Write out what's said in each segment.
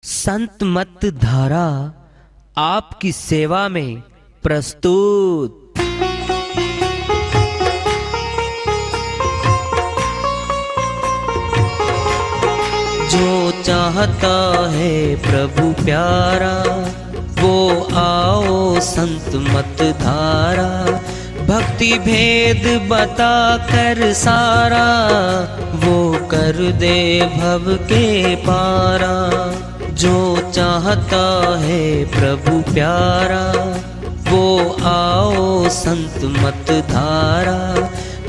संत मत धारा आपकी सेवा में प्रस्तुत। जो चाहता है प्रभु प्यारा, वो आओ संत मत धारा। भक्ति भेद बता कर सारा, वो कर दे भव के पारा। जो चाहता है प्रभु प्यारा, वो आओ संत मत धारा।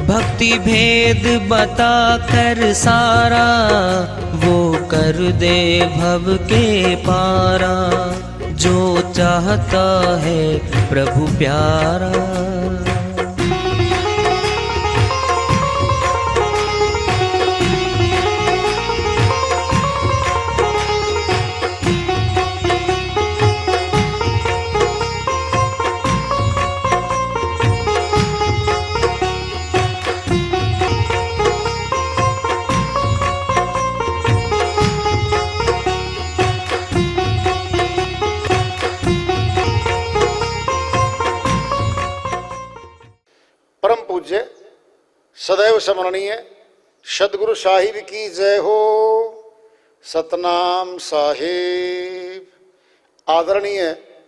भक्ति भेद बता कर सारा, वो कर दे भव के पारा। जो चाहता है प्रभु प्यारा। परम पूज्य सदैव स्मरणीय सदगुरु साहिब की जय हो। सतनाम साहिब। आदरणीय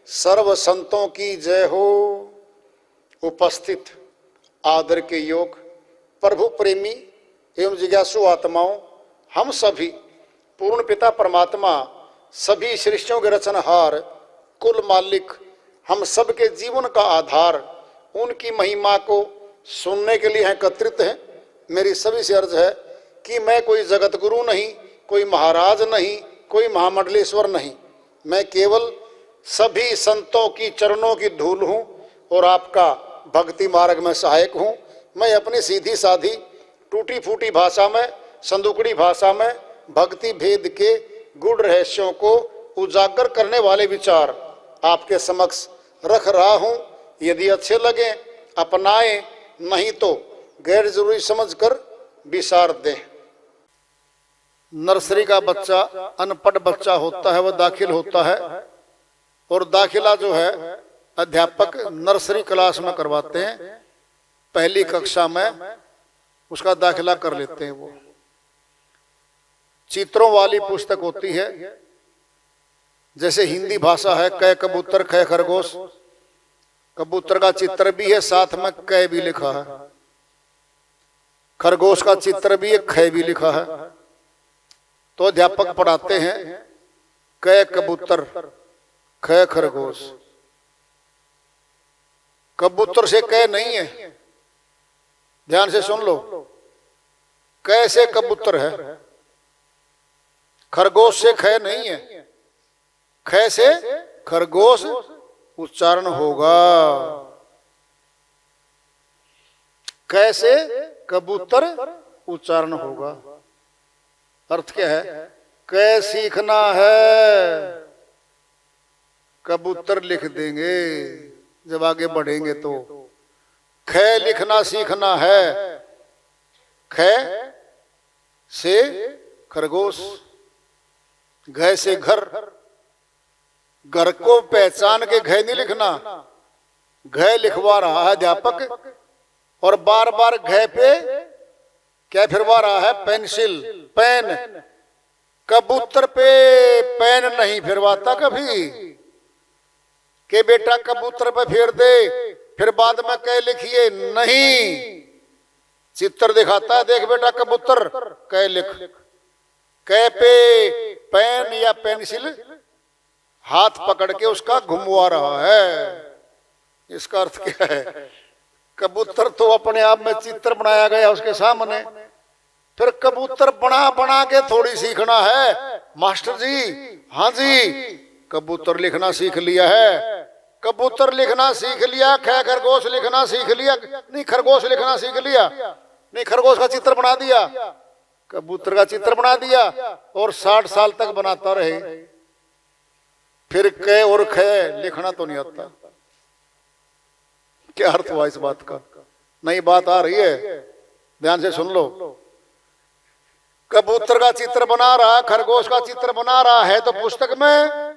सर्व संतों की जय हो। उपस्थित आदर के योग प्रभु प्रेमी एवं जिज्ञासु आत्माओं, हम सभी पूर्ण पिता परमात्मा, सभी सृष्टियों के रचनहार, कुल मालिक, हम सब के जीवन का आधार, उनकी महिमा को सुनने के लिए एकत्रित हैं। मेरी सभी से अर्ज है कि मैं कोई जगत गुरु नहीं, कोई महाराज नहीं, कोई महामंडलेश्वर नहीं। मैं केवल सभी संतों की चरणों की धूल हूँ और आपका भक्ति मार्ग में सहायक हूँ। मैं अपनी सीधी साधी टूटी फूटी भाषा में, संदुकड़ी भाषा में भक्ति भेद के गूढ़ रहस्यों को उजागर करने वाले विचार आपके समक्ष रख रहा हूँ। यदि अच्छे लगे अपनाएं, नहीं तो गैर जरूरी समझकर विसार दें। नर्सरी का बच्चा अनपढ़ बच्चा होता है, वह दाखिल होता है और दाखिला जो है अध्यापक नर्सरी क्लास में करवाते हैं। पहली कक्षा में उसका दाखिला कर लेते हैं। वो चित्रों वाली पुस्तक होती है, जैसे हिंदी भाषा है क कबूतर ख खरगोश। कबूतर का चित्र भी है, साथ में क भी लिखा है। खरगोश का चित्र भी है, ख भी लिखा है। तो अध्यापक पढ़ाते हैं क कबूतर ख खरगोश। कबूतर से क नहीं है, ध्यान से सुन लो। क से कबूतर है, खरगोश से ख नहीं है। ख से खरगोश उच्चारण होगा। कैसे कबूतर उच्चारण होगा। अर्थ क्या है? कै सीखना है, कबूतर लिख देंगे जब आगे बढ़ेंगे तो। ख लिखना सीखना है, ख से खरगोश, घ से घर। घर को पहचान के घ नहीं लिखना, घ लिखवा रहा है अध्यापक और बार बार घ पे क्या फिरवा रहा है? Pencil, pen. कबूतर पे पेन नहीं फिरवाता कभी के बेटा कबूतर पे फेर दे, फिर बाद में कह लिखिए, नहीं। चित्र दिखाता है, देख बेटा कबूतर, कह लिख। कह पे पेन या पेंसिल हाथ पकड़ के उसका घुमवा रहा है। इसका अर्थ क्या है? कबूतर तो अपने आप में चित्र बनाया गया उसके सामने, फिर कबूतर बना बना के थोड़ी सीखना है। मास्टर जी, हाँ जी, कबूतर लिखना सीख लिया है। कबूतर लिखना सीख लिया, ख खरगोश लिखना सीख लिया, नहीं खरगोश लिखना सीख लिया, नहीं खरगोश का चित्र बना दिया, कबूतर का चित्र बना दिया और 60 साल तक बनाता रहे। फिर क और ख लिखना तो नहीं आता। क्या अर्थ हुआ इस बात का? नई बात आ रही है, ध्यान से सुन लो। कबूतर का चित्र बना रहा, खरगोश का चित्र बना रहा है तो पुस्तक में,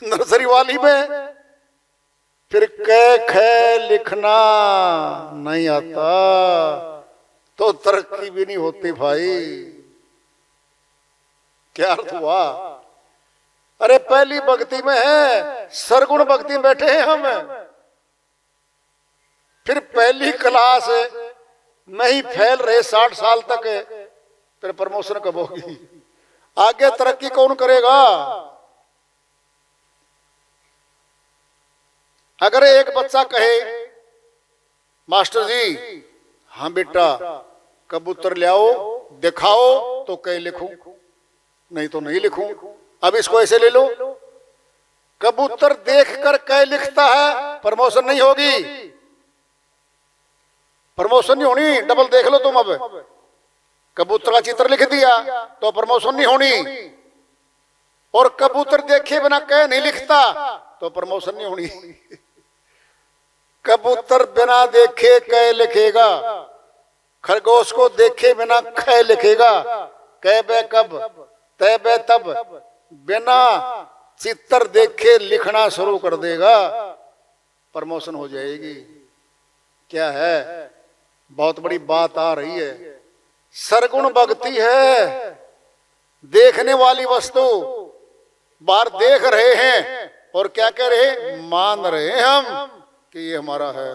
नर्सरी वाली में। फिर क ख लिखना नहीं आता तो तरक्की भी नहीं होती भाई। क्या अर्थ हुआ? अरे पहली भक्ति में है, सरगुण भक्ति में बैठे हैं हम। फिर पहली क्लास में ही फैल रहे 60 साल तक, तेरे प्रमोशन कब होगी? आगे तरक्की कौन करेगा? अगर एक बच्चा कहे मास्टर जी हाँ बेटा कबूतर ले आओ दिखाओ तो कह लिखूं, नहीं तो नहीं लिखूं। अब इसको ऐसे ले लो, कबूतर देखकर कह लिखता है, प्रमोशन नहीं होगी, प्रमोशन नहीं होनी। डबल देख लो तुम। अब कबूतर का चित्र लिख दिया तो प्रमोशन नहीं होनी, और कबूतर देखे बिना कह नहीं लिखता तो प्रमोशन नहीं होनी। कबूतर बिना देखे कह लिखेगा, खरगोश को देखे बिना ख लिखेगा, कह बे कब तय बे तब, बिना चित्र देखे लिखना शुरू कर देगा, प्रमोशन हो जाएगी। क्या है? बहुत बड़ी बात आ रही है। सरगुण भक्ति है, देखने वाली वस्तु बाहर देख रहे हैं और क्या कह रहे? मान रहे हैं हम कि ये हमारा है।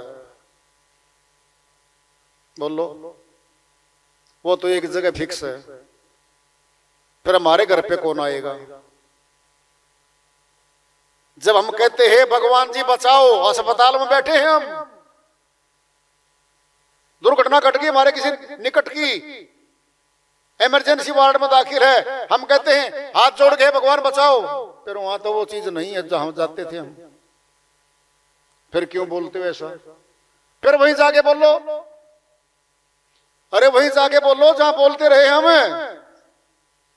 बोलो, वो तो एक जगह फिक्स है, फिर हमारे घर पे कौन आएगा? जब हम कहते हैं भगवान जी बचाओ, अस्पताल में बैठे हैं हम, दुर्घटना घट गई हमारे किसी निकट की, इमरजेंसी वार्ड में दाखिल है, हम कहते हैं हाथ जोड़ के भगवान बचाओ, फिर वहां तो वो चीज नहीं है जहां जाते थे हम। फिर क्यों बोलते हो ऐसा? फिर वहीं जाके बोलो, अरे वहीं जाके बोलो जहां बोलते रहे हमें।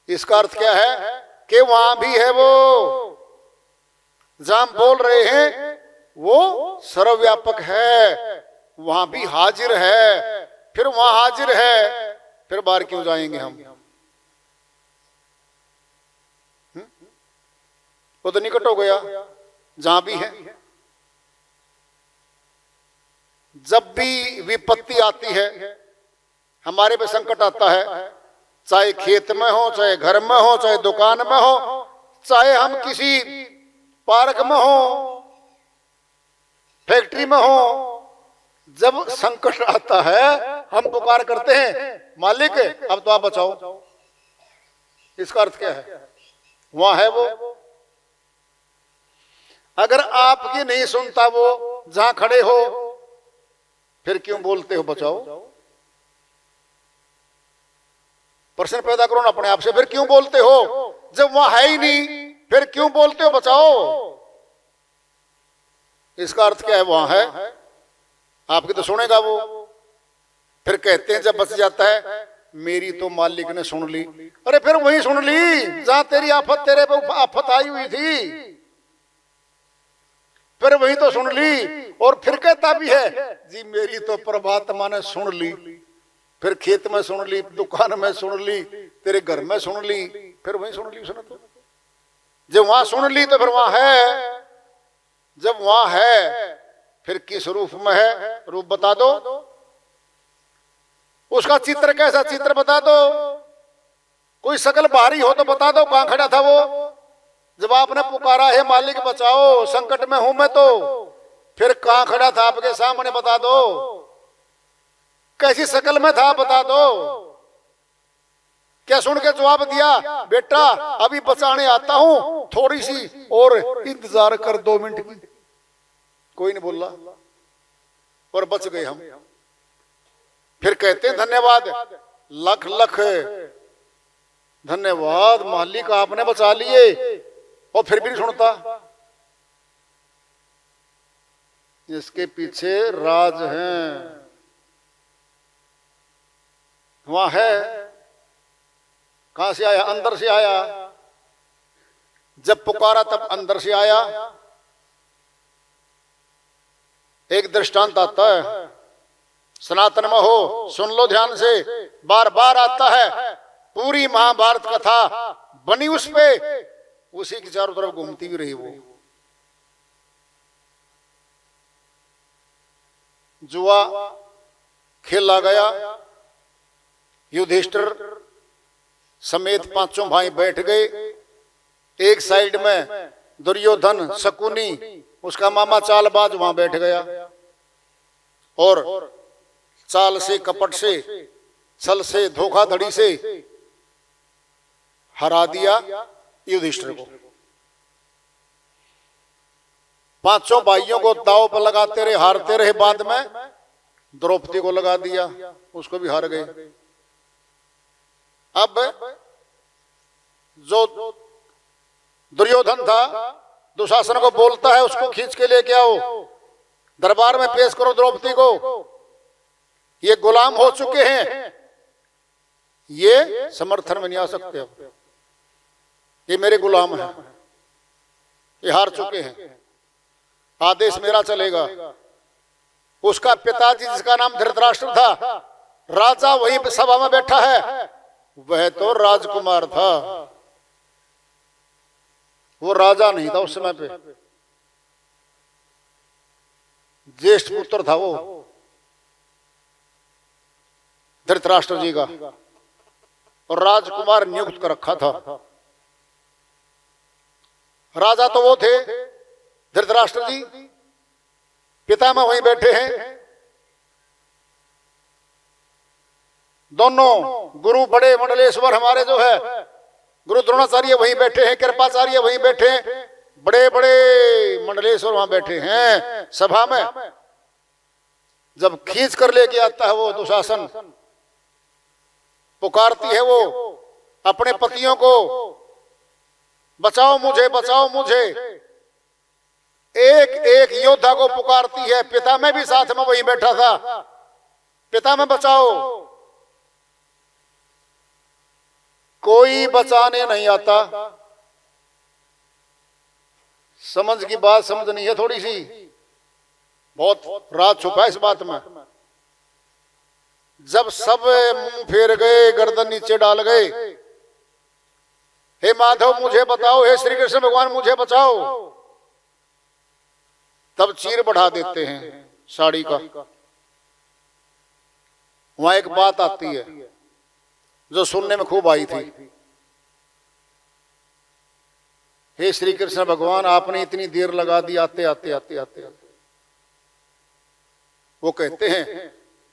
इसका अर्थ क्या है? कि वहां भी है वो, जहां बोल रहे हैं वो सर्वव्यापक है, वहां भी हाजिर है। फिर वहां हाजिर है, फिर बाहर क्यों जाएंगे हम? वो तो निकट हो गया, जहां भी है। जब भी विपत्ति आती है, हमारे पे संकट आता है, चाहे खेत में हो, चाहे घर में हो, चाहे दुकान में हो, चाहे हम किसी पार्क में हो, फैक्ट्री में हो, जब संकट आता है हम पुकार करते हैं मालिक अब तो आप बचाओ। इसका अर्थ क्या है? वहां है वो। अगर आपकी नहीं सुनता वो जहां खड़े हो, फिर क्यों बोलते हो बचाओ? प्रश्न पैदा करो ना अपने आप से, फिर क्यों बोलते हो? जब वहां है ही नहीं, फिर क्यों बोलते हो बचाओ? इसका अर्थ क्या है? वहां है, आपकी तो सुनेगा वो। फिर कहते हैं जब बच जाता है मेरी तो मालिक ने सुन ली। अरे फिर वही सुन ली जहां तेरी आफत, तेरे पे आफत आई हुई थी, फिर वही तो सुन ली। और फिर कहता भी है जी मेरी तो परमात्मा ने सुन ली। फिर खेत में सुन ली, दुकान में सुन ली, तेरे घर में सुन ली, फिर वही सुन ली उसने तो। जब वहां सुन ली तो फिर वहां है। जब वहां है फिर किस रूप में है? रूप बता दो, उसका चित्र कैसा चित्र बता दो। कोई शकल भारी हो तो बता दो कहां खड़ा था वो। जब आपने पुकारा है मालिक बचाओ, संकट में हूं मैं, तो फिर कहां खड़ा था आपके सामने बता दो। कैसी शकल में था बता दो। क्या सुन के जवाब दिया बेटा अभी बचाने आता हूं, थोड़ी सी और इंतजार कर 2 मिनट की? कोई नहीं बोला और बच गए हम। फिर कहते हैं धन्यवाद, लख लख धन्यवाद मालिक आपने बचा लिए। और फिर भी नहीं सुनता। इसके पीछे राज है, वहां है। कहां से आया? अंदर से आया। जब पुकारा तब अंदर से आया। एक दृष्टांत आता है, सनातन में हो, सुन लो ध्यान से, बार बार आता है। पूरी महाभारत कथा बनी उस पे, उसी की चारों तरफ घूमती भी रही वो। जुआ खेला गया, युधिष्ठिर समेत पांचों भाई बैठ गए। एक साइड में दुर्योधन शकुनी उसका मामा चालबाज वहां बैठ गया और चाल से, कपट से, छल से, धोखाधड़ी से हरा दिया युधिष्ठिर को। पांचों भाइयों को दांव पर लगाते रहे, हारते रहे। बाद में द्रौपदी को लगा दिया, उसको भी हार गए। अब जो दुर्योधन था दुशासन को बोलता है उसको खींच के लेके आओ, दरबार में पेश करो द्रौपदी को, ये गुलाम हो चुके हैं, ये समर्थन में नहीं आ सकते, अब ये मेरे गुलाम हैं, ये हार चुके हैं, आदेश मेरा चलेगा। उसका पिताजी जिसका नाम धृतराष्ट्र था, राजा वही सभा में बैठा है, वह तो राजकुमार था, वो राजा नहीं था उस समय पे, ज्येष्ठ पुत्र था वो धृतराष्ट्र जी का, और राजकुमार नियुक्त कर रखा था। राजा तो वो थे धृतराष्ट्र जी, पितामह वहीं बैठे हैं। दोनों गुरु बड़े मंडलेश्वर हमारे जो है गुरु द्रोणाचार्य वहीं बैठे हैं, कृपाचार्य वहीं बैठे हैं, बड़े बड़े मंडलेश्वर वहां बैठे हैं सभा में। जब खींच कर लेके आता है वो दुशासन, पुकारती है वो अपने पतियों को, बचाओ मुझे, बचाओ मुझे, एक एक योद्धा को पुकारती है। पिता में भी साथ में वहीं बैठा था, पिता में बचाओ, कोई बचाने नहीं आता। समझ की बात समझनी है थोड़ी सी, बहुत राज छुपा है इस बात में। जब सब मुंह फेर गए, गर्दन नीचे डाल गए, हे माधव मुझे बताओ, हे श्री कृष्ण भगवान मुझे बचाओ, तब चीर बढ़ा देते हैं साड़ी का। वहां एक बात आती है जो सुनने में खूब आई थी, हे श्री कृष्ण भगवान आपने इतनी देर लगा दी आते आते आते आते आते। वो कहते हैं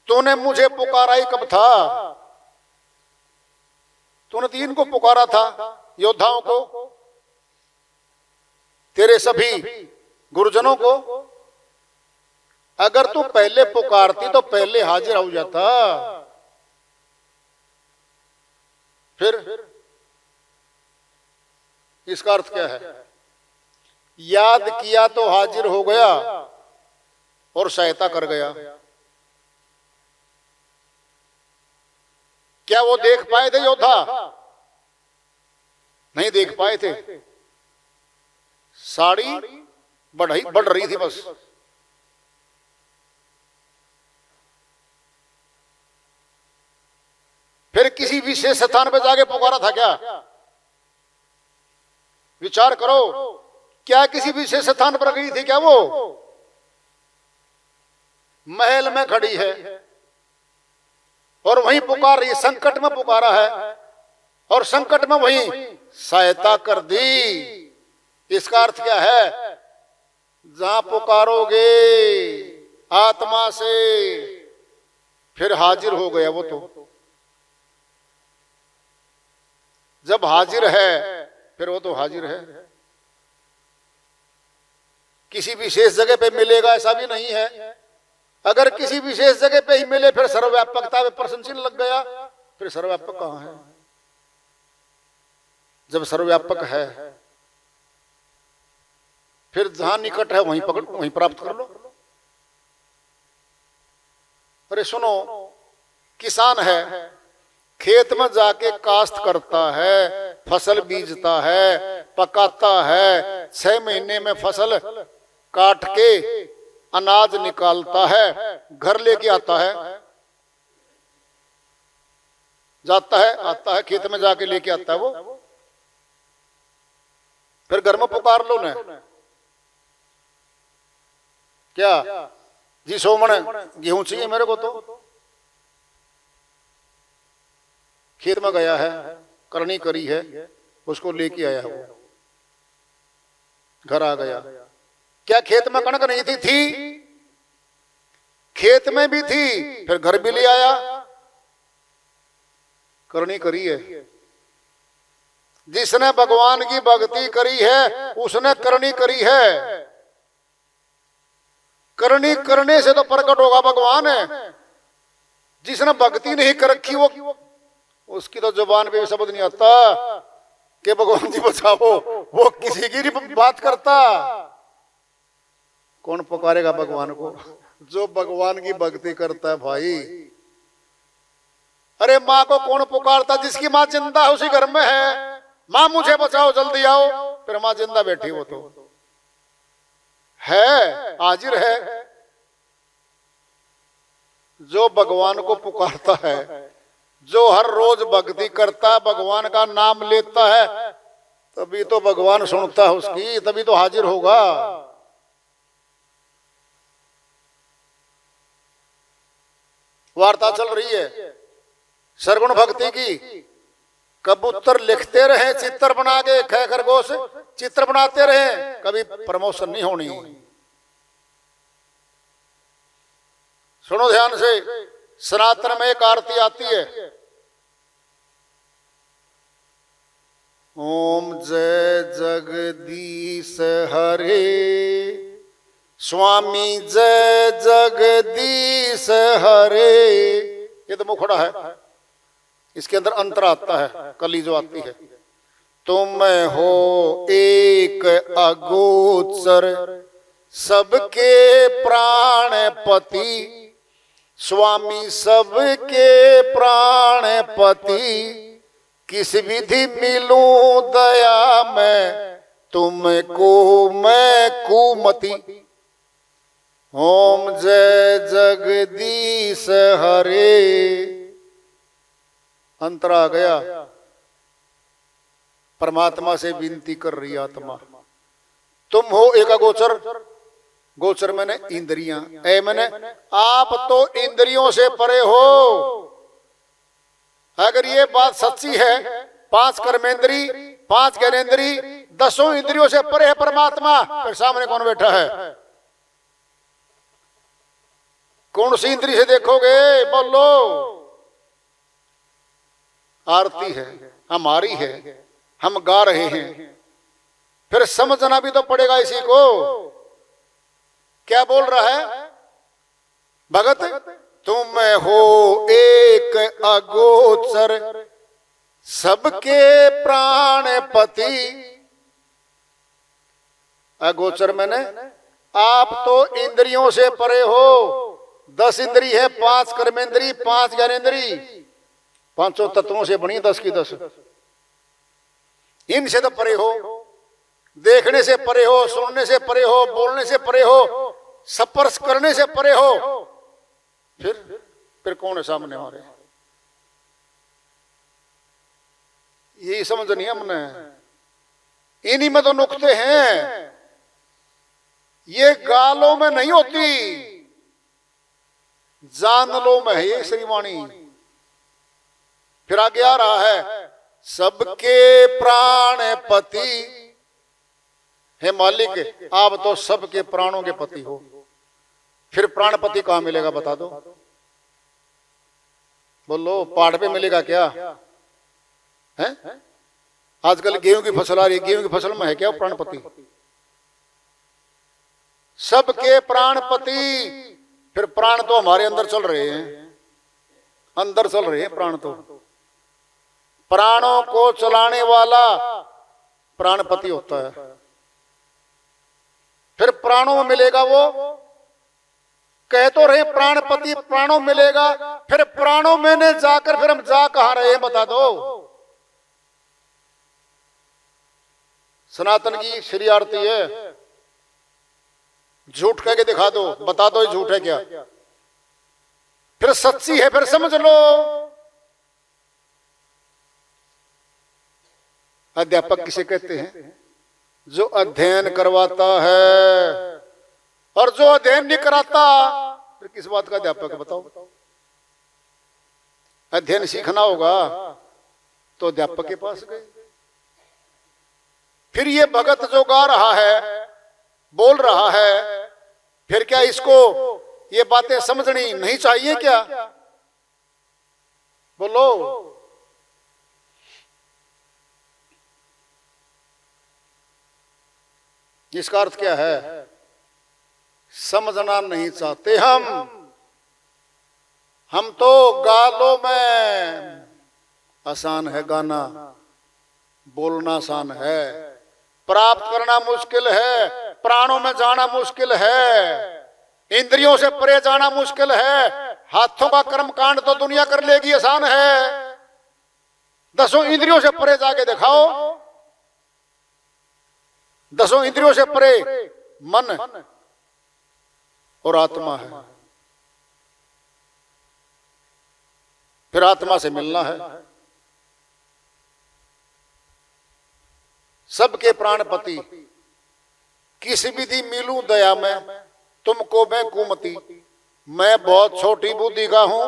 तूने मुझे पुकारा ही कब था, तूने तो इनको पुकारा था योद्धाओं को, तेरे सभी गुरुजनों को। अगर तू पहले पुकारती तो पहले हाजिर हो जाता। फिर इसका अर्थ क्या है? याद किया तो हाजिर हो गया और सहायता कर गया। क्या वो देख पाए थे योद्धा? नहीं देख पाए थे, साड़ी बढ़ रही थी बस। फिर किसी विशेष स्थान पर जाके पुकारा था क्या? विचार करो, क्या किसी विशेष स्थान पर गई थी क्या? वो महल में खड़ी है और वहीं पुकार रही है, संकट में पुकारा है और संकट में वहीं सहायता कर दी। इसका अर्थ क्या है? जहां पुकारोगे आत्मा से फिर हाजिर हो गया वो। तो जब हाजिर है फिर वो तो हाजिर है। किसी विशेष जगह पे मिलेगा ऐसा भी नहीं है। अगर किसी विशेष जगह पे ही मिले फिर सर्वव्यापकता में प्रश्न चिन्ह लग गया। फिर सर्वव्यापक कहां है? जब सर्वव्यापक है फिर जहां निकट है वहीं पकड़, वहीं प्राप्त कर लो। अरे सुनो, किसान है, खेत में जाके काश्त करता है, फसल बीजता है, पकाता है, 6 महीने में फसल काट के अनाज निकालता है, घर लेके आता है। जाता है, आता है, खेत में जाके लेके आता है वो, फिर घर में पुकार लो ना, क्या जी सोमन गेहूं चाहिए मेरे को, तो खेत में गया है, करनी करी है, उसको लेके आया वो, घर आ गया। क्या खेत में कणक नहीं थी? खेत में भी थी, फिर घर भी ले आया, करनी करी है। जिसने भगवान की भक्ति करी है उसने करनी करी है। करनी करने से तो प्रकट होगा भगवान है। जिसने भक्ति नहीं कर रखी वो, उसकी तो जुबान पे भी शब्द नहीं आता कि भगवान जी बचाओ, वो किसी की नहीं बात करता। कौन पुकारेगा भगवान को? जो भगवान की भक्ति करता है भाई। अरे माँ को कौन पुकारता? जिसकी माँ जिंदा है उसी घर में है, माँ मुझे बचाओ जल्दी आओ, फिर माँ जिंदा बैठी, वो तो है, हाजिर है। जो भगवान को पुकारता है, जो हर रोज भक्ति करता है, भगवान का नाम लेता है, तभी तो भगवान सुनता है उसकी, तभी तो हाजिर होगा। वार्ता चल रही है सरगुण भक्ति की। कबूतर लिखते रहे चित्र बना के, ख खरगोश चित्र बनाते रहे, कभी प्रमोशन नहीं होनी। सुनो ध्यान से, सनातन में एक आरती आती है, ओम जय जगदीश हरे, स्वामी जय जगदीश हरे। ये तो मुखड़ा है, इसके अंदर अंतर आता है, कली जो आती है। तुम हो एक अगोचर सबके प्राणपति, स्वामी सबके प्राणपति, किस विधि मिलूं दया में तुमको मैं कुमति। ओम जय जगदीश हरे। अंतर आ गया, परमात्मा से विनती कर रही आत्मा। तुम हो एक अगोचर, गोचर मैंने इंद्रियां, ए मैंने आप तो इंद्रियों से परे हो। अगर ये बात सच्ची है, 5 कर्मेंद्री 5 ज्ञानेंद्री 10 इंद्रियों से परे है परमात्मा, फिर सामने कौन बैठा है? कौन सी इंद्री से देखोगे? बोलो। आरती है हमारी है, हम गा रहे हैं, फिर समझना भी तो पड़ेगा इसी को। क्या बोल रहा है भगत? तुम हो एक अगोचर सबके प्राणपति। अगोचर मैंने आप तो इंद्रियों से परे हो। 10 इंद्री है, 5 कर्मेंद्री 5 ज्ञानेंद्री, 5 तत्वों से बनी 10 की 10। इनसे तो परे हो, देखने से परे हो, सुनने से परे हो, बोलने से परे हो, स्पर्श करने से परे हो। फिर कौन है सामने हमारे? यही समझ नहीं हमने। इन्हीं में तो नुक्ते हैं, ये गालों में नहीं होती, जानलों में है ये श्रीवाणी। फिर आगे आ रहा है, सबके प्राणपति। हे मालिक, आप तो सबके प्राणों के पति हो, फिर प्राणपति कहां मिलेगा बता दो? बोलो, पहाड़ पे मिलेगा क्या है? आजकल गेहूं की फसल आ रही है, गेहूं की फसल में है क्या प्राणपति? सबके प्राणपति। फिर प्राण तो हमारे अंदर चल रहे हैं, अंदर चल रहे हैं प्राण। तो प्राणों को चलाने वाला प्राणपति होता है। फिर प्राणों में मिलेगा वो, कह तो रहे प्राणपति प्राणों मिलेगा, फिर प्राणों में ने जाकर फिर हम जा कहां रहे हैं बता दो? सनातन की श्री आरती है, झूठ कह के दिखा दो, बता दो ये झूठ है क्या? फिर सच्ची है, फिर समझ लो। अध्यापक किसे कहते हैं? जो अध्ययन करवाता है। और जो अध्ययन नहीं कराता फिर किस बात का अध्यापक है बताओ? अध्ययन सीखना होगा तो अध्यापक के पास गए। फिर ये भगत जो गा रहा है, बोल रहा है, फिर क्या इसको ये बातें समझनी नहीं चाहिए क्या? बोलो। इसका अर्थ क्या है? समझना नहीं चाहते हम तो गालों में आसान है गाना, बोलना आसान है, प्राप्त करना मुश्किल है, प्राणों में जाना मुश्किल है, इंद्रियों से परे जाना मुश्किल है। हाथों का कर्म कांड तो दुनिया कर लेगी, आसान है। 10 इंद्रियों से परे जाके दिखाओ। 10 इंद्रियों से परे मन और आत्मा है। फिर आत्मा से मिलना है। सबके प्राणपति किस विधि मिलूं दया में, तुमको मैं कुमति। मैं बहुत छोटी बुद्धि का हूं,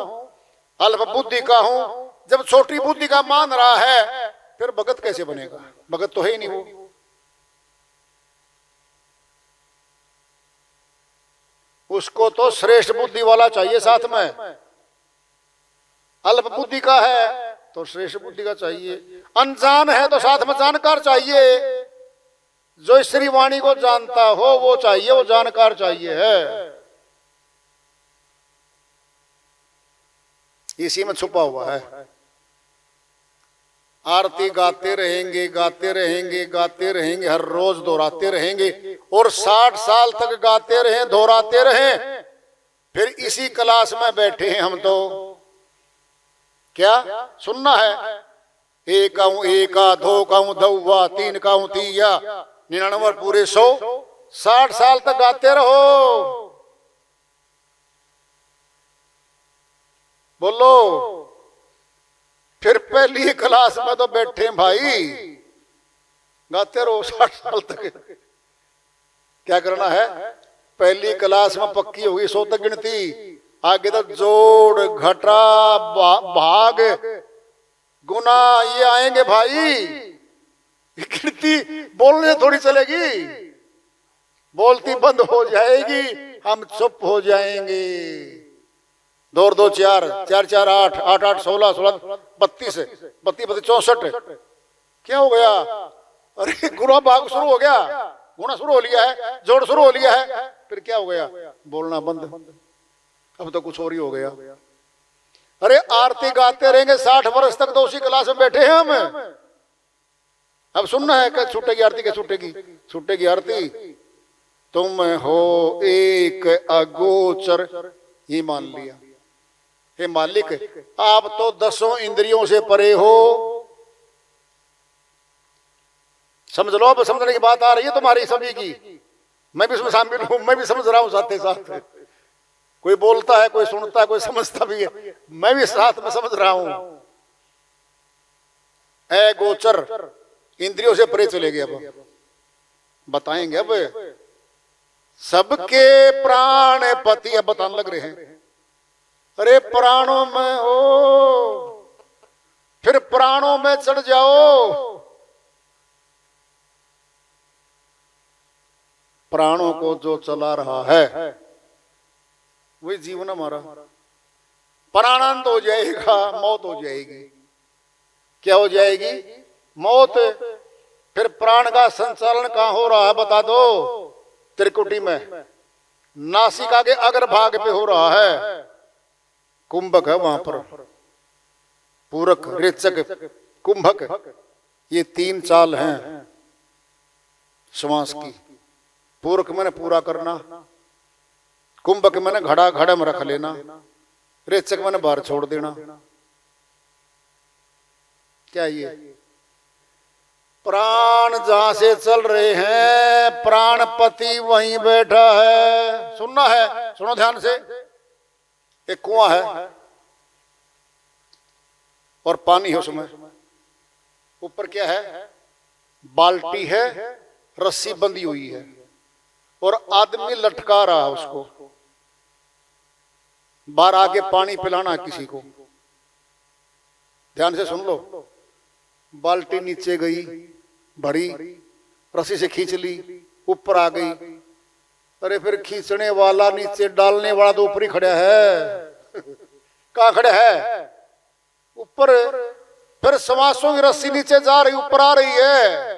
अल्प बुद्धि का हूं। जब छोटी बुद्धि का मान रहा है फिर भगत कैसे बनेगा? भगत तो है ही नहीं वो। उसको तो श्रेष्ठ बुद्धि वाला चाहिए साथ में। अल्प बुद्धि का है तो श्रेष्ठ बुद्धि का चाहिए। अनजान है तो साथ में जानकार चाहिए। जो श्री वाणी को जानता हो वो चाहिए, वो जानकार चाहिए है। इसी में छुपा हुआ है। आरती गाते रहेंगे, गाते रहेंगे, गाते रहेंगे, हर रोज दोहराते रहेंगे और 60 साल तक गाते रहें, दोहराते रहें। फिर इसी क्लास में बैठे हैं हम तो। क्या सुनना है? 1 काऊं 1, 2 काऊं 2, 3 काऊं 3, 99 पूरे 100। 60 साल तक गाते रहो। बोलो। फिर पहली क्लास में तो बैठे भाई, गाते रहो 60 साल तक। क्या करना है? पहली क्लास में पक्की होगी 100 तक गिनती। आगे तक जोड़, घटा, भाग, गुना ये आएंगे भाई। गिनती बोलने थोड़ी चलेगी, बोलती बंद हो जाएगी, हम चुप हो जाएंगे। 2 और 2 4, 4 4 8, 8 8 16, 16 32, 32 64। क्या हो गया? अरे गुना भाग शुरू हो गया, गुना शुरू हो लिया है, जोड़ शुरू हो लिया है। फिर क्या हो गया? बोलना बंद। अब तो कुछ और ही हो गया। अरे आरती गाते रहेंगे 60 वर्ष तक, तो उसी क्लास में बैठे हैं हम। अब सुनना है क्या छूटेगी आरती? क्या छूटेगी? छूटेगी आरती। तुम हो एक अगोचर, ये मान लिया। हे मालिक, आप तो 10 इंद्रियों से परे हो। समझ लो, अब समझने की बात आ रही है तुम्हारी सभी की। मैं भी उसमें शामिल हूं, मैं भी समझ रहा हूं साथ ही साथ। कोई बोलता है, कोई सुनता है, कोई समझता भी है, मैं भी साथ में समझ रहा हूं। ए गोचर, इंद्रियों से परे चले गए। अब बताएंगे। अब सबके प्राण पति अब बताने लग रहे हैं। अरे प्राणों में हो, फिर प्राणों में चढ़ जाओ। प्राणों को जो चला रहा है वही जीवन हमारा। प्राणांत हो जाएगा, मौत हो जाएगी। क्या हो जाएगी? मौत। फिर प्राण का संचालन कहां हो रहा है बता दो? त्रिकुटी में, नासिका के अग्रभाग पे हो रहा है। कुंभक है वहां पर, पूरक, रेचक, कुंभक, ये 3 चाल हैं श्वास की। पूरक मैंने पूरा करना, कुंभक मैंने घड़ा घड़े में रख लेना, रेचक मैंने बाहर छोड़ देना। क्या ये प्राण जहां से चल रहे हैं, प्राणपति वहीं बैठा है। सुनना है, सुनो ध्यान से। एक कुआं है और पानी है उसमें। ऊपर क्या है? बाल्टी है, रस्सी बंधी हुई है और आदमी लटका रहा है उसको, बाहर आके पानी पिलाना किसी को। ध्यान से सुन लो, बाल्टी नीचे गई, भरी, रस्सी से खींच ली, ऊपर आ गई। अरे फिर खींचने वाला नीचे, डालने वाला तो ऊपर ही खड़ा है। कहाँ खड़ा है? ऊपर। फिर समासों की रस्सी नीचे जा रही, ऊपर आ रही है।